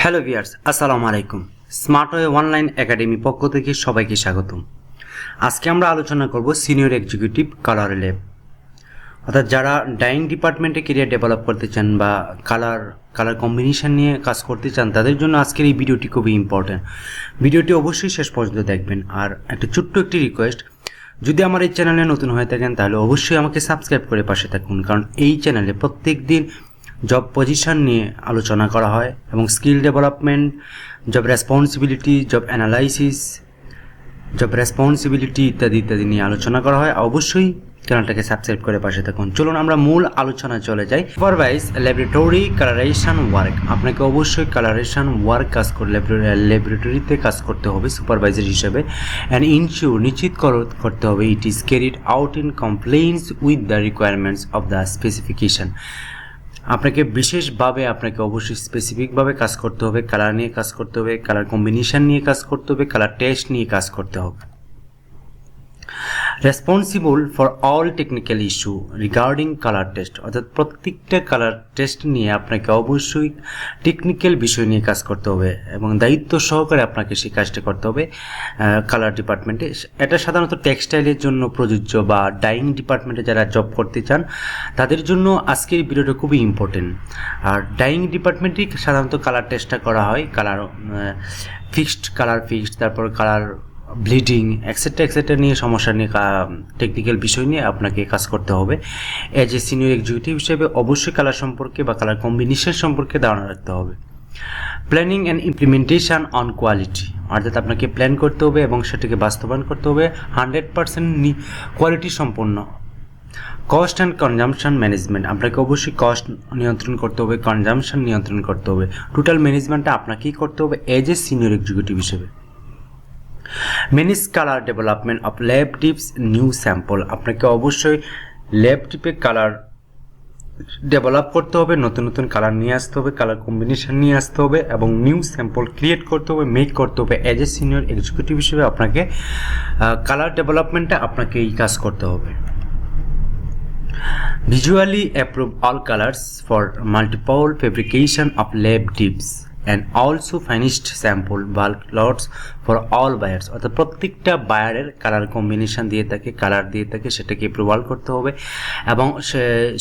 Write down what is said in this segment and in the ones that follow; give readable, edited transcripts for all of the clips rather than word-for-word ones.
Hello viewers, আসসালামু আলাইকুম। Smart way online academy পক্ষ থেকে সবাইকে স্বাগতম। আজকে আমরা আলোচনা করব সিনিয়র এক্সিকিউটিভ কালার ল্যাব, অর্থাৎ যারা ডাইং ডিপার্টমেন্টে ক্যারিয়ার ডেভেলপ করতে চান বা কালার কম্বিনেশন নিয়ে কাজ করতে চান, তাদের জন্য আজকের এই ভিডিওটি খুবই ইম্পর্ট্যান্ট। ভিডিওটি অবশ্যই শেষ পর্যন্ত দেখবেন। আর একটা ছোট্ট একটি রিকোয়েস্ট, যদি আমার এই চ্যানেলে নতুন হয়ে থাকেন তাহলে অবশ্যই আমাকে সাবস্ক্রাইব করে পাশে থাকুন, কারণ এই চ্যানেলে প্রত্যেক দিন জব পজিশন নিয়ে আলোচনা করা হয় এবং skill development, job responsibility, job analysis, job responsibility ইত্যাদি ইত্যাদি নিয়ে আলোচনা করা হয়। অবশ্যই চ্যানেলটাকে সাবস্ক্রাইব করে পাশে থাকুন। চলুন আমরা মূল আলোচনায় চলে যাই। সুপারভাইজ ল্যাবরেটরি কালারেশন ওয়ার্ক, আপনাকে অবশ্যই কালারেশন ওয়ার্ক কাজ করে ল্যাবরেটরিতে কাজ করতে হবে সুপারভাইজার হিসেবে। অ্যান্ড ইনশিওর, নিশ্চিত করতে হবে it is carried out in compliance with the requirements of the specification. আপনাকে বিশেষভাবে অবশ্যই স্পেসিফিকভাবে কাজ করতে হবে, কালার নিয়ে কাজ করতে হবে, কালার কম্বিনেশন নিয়ে কাজ করতে হবে, কালার টেস্ট নিয়ে কাজ করতে হবে। Responsible for all technical issue regarding colour test, অর্থাৎ প্রত্যেকটা কালার টেস্ট নিয়ে আপনাকে অবশ্যই টেকনিক্যাল বিষয় নিয়ে কাজ করতে হবে এবং দায়িত্ব সহকারে আপনাকে সেই কাজটা করতে হবে কালার ডিপার্টমেন্টে। এটা সাধারণত টেক্সটাইলের জন্য প্রযোজ্য বা ডাইং ডিপার্টমেন্টে যারা জব করতে চান তাদের জন্য আজকের এই ভিডিওটা খুবই ইম্পর্টেন্ট। আর ডাইং ডিপার্টমেন্টেই সাধারণত কালার টেস্টটা করা হয়, কালার ফিক্সড, তারপর কালার ব্লিডিং এক্সেট্রা নিয়ে সমস্যা নিয়ে টেকনিক্যাল বিষয় নিয়ে আপনাকে কাজ করতে হবে। এজ এ সিনিয়র এক্সিকিউটিভ হিসেবে অবশ্যই কালার সম্পর্কে বা কালার কম্বিনেশন সম্পর্কে ধারণা রাখতে হবে। Planning and implementation on quality, অর্থাৎ আপনাকে প্ল্যান করতে হবে এবং সেটাকে বাস্তবায়ন করতে হবে 100% কোয়ালিটি সম্পন্ন। কস্ট অ্যান্ড কনজামশন ম্যানেজমেন্ট, আপনাকে অবশ্যই কস্ট নিয়ন্ত্রণ করতে হবে, কনজামশন নিয়ন্ত্রণ করতে হবে। টোটাল ম্যানেজমেন্টটা আপনাকেই করতে হবে এজ এ সিনিয়র এক্সিকিউটিভ হিসেবে। Manage colour development of lab tips new sample, আপনাকে অবশ্যই ল্যাব টিপে কালার ডেভেলপ করতে হবে, নতুন নতুন কালার নিয়ে আসতে হবে, কালার কম্বিনেশন নিয়ে আসতে হবে এবং নিউ স্যাম্পল ক্রিয়েট করতে হবে, মেক করতে হবে। এজ এ সিনিয়র এক্সিকিউটিভ হিসেবে আপনাকে কালার ডেভেলপমেন্টটা আপনাকে এই কাজ করতে হবে। Visually approve all colors for multiple fabrication of lab tips and also finished sample bulk lots for all buyers, অর্থাৎ প্রত্যেকটা বায়ারের কালার কম্বিনেশন দিয়ে থাকে, কালার দিয়ে থাকে, সেটাকে অ্যাপ্রুভাল করতে হবে এবং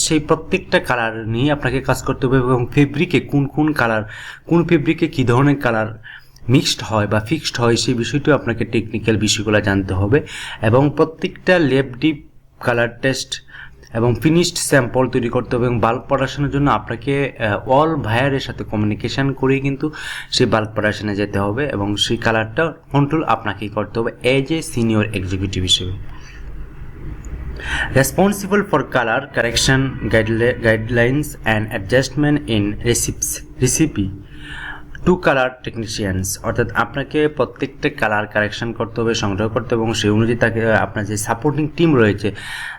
সেই প্রত্যেকটা কালার নিয়ে আপনাকে কাজ করতে হবে এবং ফেব্রিকে কোন ফেব্রিকে কী ধরনের কালার মিক্সড হয় বা ফিক্সড হয় সেই বিষয়টিও আপনাকে টেকনিক্যাল বিষয়গুলো জানতে হবে এবং প্রত্যেকটা ল্যাব ডিপ কালার টেস্ট এবং ফিনিশড স্যাম্পল তৈরি করতে হবে এবং বাল্ক প্রোডাকশনের জন্য আপনাকে অল ভায়ারের সাথে কমিউনিকেশন করেই কিন্তু সেই বাল্ক প্রোডাকশনে যেতে হবে এবং সেই কালারটা কন্ট্রোল আপনাকেই করতে হবে এজ এ সিনিয়র এক্সিকিউটিভ হিসেবে। Responsible for colour correction guidelines and adjustment in recipe to colour technicians, অর্থাৎ আপনাকে প্রত্যেকটা কালার কারেকশন করতে হবে, সংগ্রহ করতে হবে এবং সেই অনুযায়ী তাকে আপনার যে সাপোর্টিং টিম রয়েছে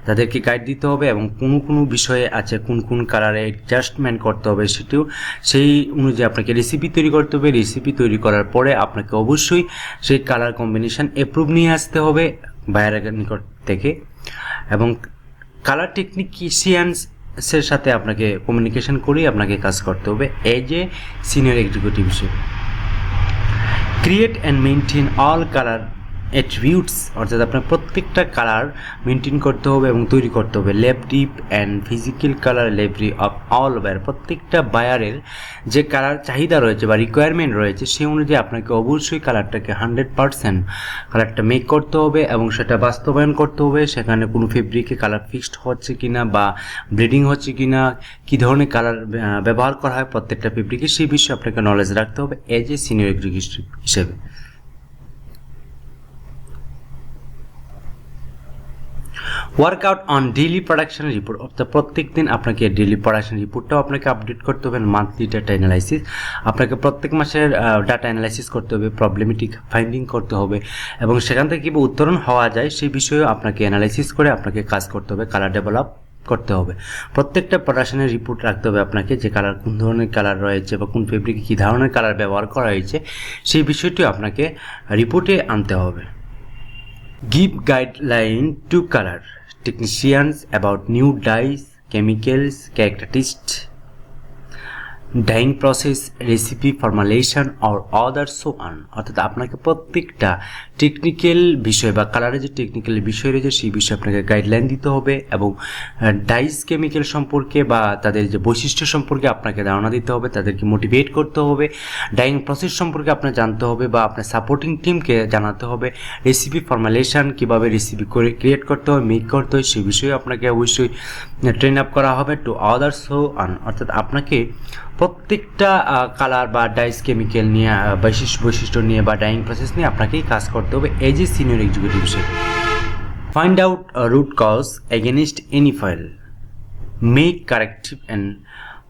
তাদেরকে গাইড দিতে হবে এবং কোনো বিষয়ে আছে কোন কালারে অ্যাডজাস্টমেন্ট করতে হবে সেটিও সেই অনুযায়ী আপনাকে রেসিপি তৈরি করতে হবে। রেসিপি তৈরি করার পরে আপনাকে অবশ্যই সেই কালার কম্বিনেশন অ্যাপ্রুভ নিয়ে আসতে হবে বাইরের নিকট থেকে এবং কালার টেকনিশিয়ানসের সাথে আপনাকে কমিউনিকেশন করেই আপনাকে কাজ করতে হবে এজ এ সিনিয়র এক্সিকিউটিভ হিসেবে। Create and maintain all colour attributes, অর্থাৎ আপনার প্রত্যেকটা কালার মেনটেন করতে হবে এবং তৈরি করতে হবে। Lab dip and physical colour library of all buyer, প্রত্যেকটা বায়ারের যে কালার চাহিদা রয়েছে বা রিকোয়ারমেন্ট রয়েছে সেই অনুযায়ী আপনাকে অবশ্যই কালারটাকে 100% কালারটা মেক করতে হবে এবং সেটা বাস্তবায়ন করতে হবে। সেখানে কোনো ফেব্রিকে কালার ফিক্সড হচ্ছে কিনা বা ব্লিডিং হচ্ছে কিনা, কী ধরনের কালার ব্যবহার করা হয় প্রত্যেকটা ফেব্রিকে, সেই বিষয়ে আপনাকে নলেজ রাখতে হবে এজ এ সিনিয়র এক্সিকিউটিভ হিসেবে। Workout on daily production report, অর্থাৎ প্রত্যেক দিন আপনাকে ডেইলি প্রোডাকশন রিপোর্টটাও আপনাকে আপডেট করতে হবে। মান্থলি ডাটা অ্যানালাইসিস, আপনাকে প্রত্যেক মাসের ডাটা অ্যানালাইসিস করতে হবে, প্রবলেমেটিক ফাইন্ডিং করতে হবে এবং সেখান থেকে কীভাবে উত্তরণ হওয়া যায় সেই বিষয়েও আপনাকে অ্যানালাইসিস করে আপনাকে কাজ করতে হবে, কালার ডেভেলপ করতে হবে। প্রত্যেকটা প্রোডাকশনের রিপোর্ট রাখতে হবে আপনাকে, যে কালার কোন ধরনের কালার রয়েছে বা কোন ফেব্রিকে কী ধরনের কালার ব্যবহার করা হয়েছে সেই বিষয়টিও আপনাকে রিপোর্টে আনতে হবে। Give guideline to color technicians about new dyes, chemicals, characteristics, dyeing process, recipe formulation or other so on. অর্থাৎ আপনাকে প্রত্যেকটা টেকনিক্যাল বিষয় বা কালারের যে টেকনিক্যাল বিষয় রয়েছে সেই বিষয়ে আপনাকে গাইডলাইন দিতে হবে এবং ডাইস কেমিক্যাল সম্পর্কে বা তাদের যে বৈশিষ্ট্য সম্পর্কে আপনাকে ধারণা দিতে হবে, তাদেরকে মোটিভেট করতে হবে, ডাইং প্রসেস সম্পর্কে আপনার জানতে হবে বা আপনার সাপোর্টিং টিমকে জানাতে হবে, রেসিপি ফর্মুলেশন কীভাবে রেসিপি করে ক্রিয়েট করতে হবে, মেক করতে হয় সেই বিষয়ে আপনাকে অবশ্যই ট্রেন আপ করা হবে টু অদার সো অন। অর্থাৎ আপনাকে প্রত্যেকটা কালার বা ডাইস কেমিক্যাল নিয়ে বৈশিষ্ট্য নিয়ে বা ডাইং প্রসেস নিয়ে আপনাকেই কাজ করতে হবে এজ এ সিনিয়র এক্সিকিউটিভ হিসেবে। Find out root cause against any file, make corrective and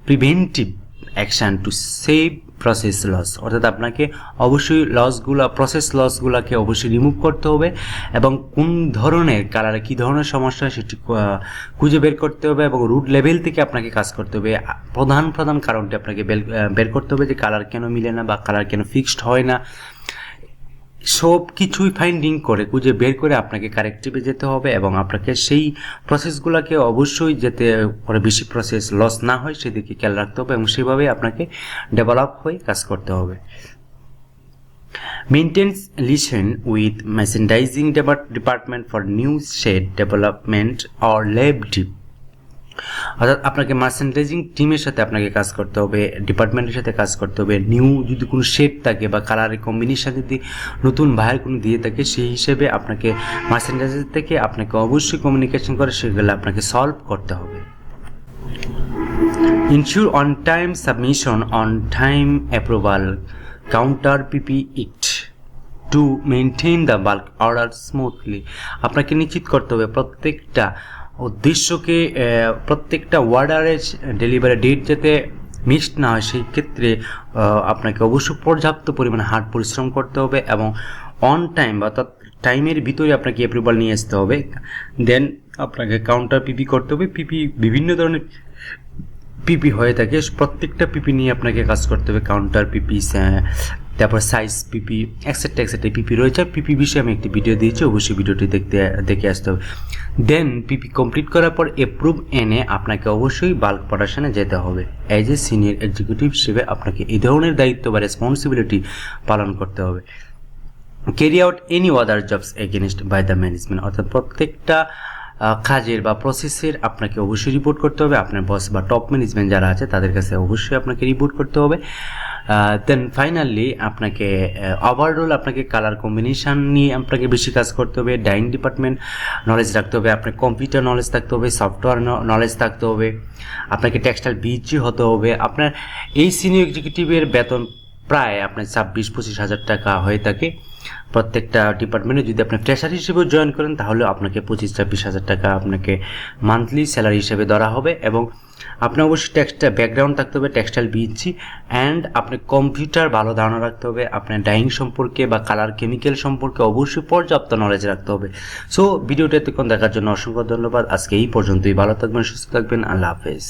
preventive action to save process loss. অর্থাৎ আপনাকে অবশ্যই প্রসেস লসগুলোকে অবশ্যই রিমুভ করতে হবে এবং কোন ধরনের কালারে কী ধরনের সমস্যা সেটি খুঁজে বের করতে হবে এবং রুট লেভেল থেকে আপনাকে কাজ করতে হবে। প্রধান কারণটি আপনাকে বের করতে হবে যে কালার কেন মিলে না বা কালার কেন ফিক্সড হয় না, সব কিছুই ফাইন্ডিং করে খুঁজে বের করে আপনাকে কারেক্টিভে যেতে হবে এবং আপনাকে সেই প্রসেসগুলোকে অবশ্যই যাতে করে বেশি প্রসেস লস না হয় সেদিকে খেয়াল রাখতে হবে এবং সেভাবেই আপনাকে ডেভেলপ হয়ে কাজ করতে হবে। Maintains liaison with merchandising department for new shade development or lab dip. অর্থাৎ আপনাকে মার্চেন্ডাইজিং টিমের সাথে আপনাকে কাজ করতে হবে, ডিপার্টমেন্টের সাথে কাজ করতে হবে। নিউ যদি কোনো শেড থাকে বা কালারের কম্বিনেশন যদি নতুন বাহার কোনো দিয়ে থাকে সেই হিসেবে আপনাকে মার্চেন্ডাইজার থেকে আপনাকে অবশ্যই কমিউনিকেশন করে সেগুলো আপনাকে সলভ করতে হবে। Ensure on time submission, on time approval, counter PP it to maintain the bulk order smoothly. আপনাকে নিশ্চিত করতে হবে প্রত্যেকটা উদ্দেশ্যকে প্রত্যেকটা অর্ডারের ডেলিভারি ডেট যাতে মিসড না হয় সেই ক্ষেত্রে আপনাকে অবশ্যই পর্যাপ্ত পরিমাণে হার্ড পরিশ্রম করতে হবে এবং অন টাইম অর্থাৎ টাইমের ভিতরে আপনাকে অ্যাপ্রুভাল নিয়ে আসতে হবে। দেন আপনাকে কাউন্টার পিপি করতে হবে। পিপি বিভিন্ন ধরনের পিপি হয়ে থাকে, প্রত্যেকটা পিপি নিয়ে আপনাকে কাজ করতে হবে। কাউন্টার পিপি, তারপর সাইজ পিপি, এক্সেট্রা পিপি রয়েছে। পিপি বিষয়ে আমি একটি ভিডিও দিয়েছি, অবশ্যই ভিডিওটি দেখে আসতে হবে। দেন পিপি কমপ্লিট করার পর অ্যাপ্রুভ এনে আপনাকে অবশ্যই বাল্ক প্রোডাকশনে যেতে হবে। অ্যাজ এ সিনিয়র এক্সিকিউটিভ হিসেবে আপনাকে এই ধরনের দায়িত্ব বা রেসপন্সিবিলিটি পালন করতে হবে। Carry out any other jobs against by the management. অর্থাৎ প্রত্যেকটা কাজের বা প্রসেসের আপনাকে অবশ্যই রিপোর্ট করতে হবে। আপনার বস বা টপ ম্যানেজমেন্ট যারা আছে তাদের কাছে অবশ্যই আপনাকে রিপোর্ট করতে হবে। দেন ফাইনালি আপনাকে ওভারঅল আপনাকে কালার কম্বিনেশান নিয়ে আপনাকে বেশি কাজ করতে হবে। ডাইং ডিপার্টমেন্ট নলেজ রাখতে হবে, আপনার কম্পিউটার নলেজ থাকতে হবে, সফটওয়্যার নলেজ থাকতে হবে, আপনাকে টেক্সটাইল বিজি হতে হবে। আপনার এই সিনিয়র এক্সিকিউটিভের বেতন প্রায় আপনার 26-25 হাজার টাকা হয়ে থাকে প্রত্যেকটা ডিপার্টমেন্টে। যদি আপনি ফ্রেশার হিসেবে জয়েন করেন তাহলে আপনাকে 25-26 হাজার টাকা আপনাকে মান্থলি স্যালারি হিসেবে ধরা হবে এবং আপনার অবশ্যই টেক্সটাইল ব্যাকগ্রাউন্ড থাকতে হবে, টেক্সটাইল বিজি, অ্যান্ড আপনি কম্পিউটার ভালো ধারণা রাখতে হবে। আপনার ডাইং সম্পর্কে বা কালার কেমিক্যাল সম্পর্কে অবশ্যই পর্যাপ্ত নলেজ রাখতে হবে। সো ভিডিওটা এতক্ষণ দেখার জন্য অসংখ্য ধন্যবাদ। আজকে এই পর্যন্তই। ভালো থাকবেন, সুস্থ থাকবেন। আল্লাহ হাফেজ।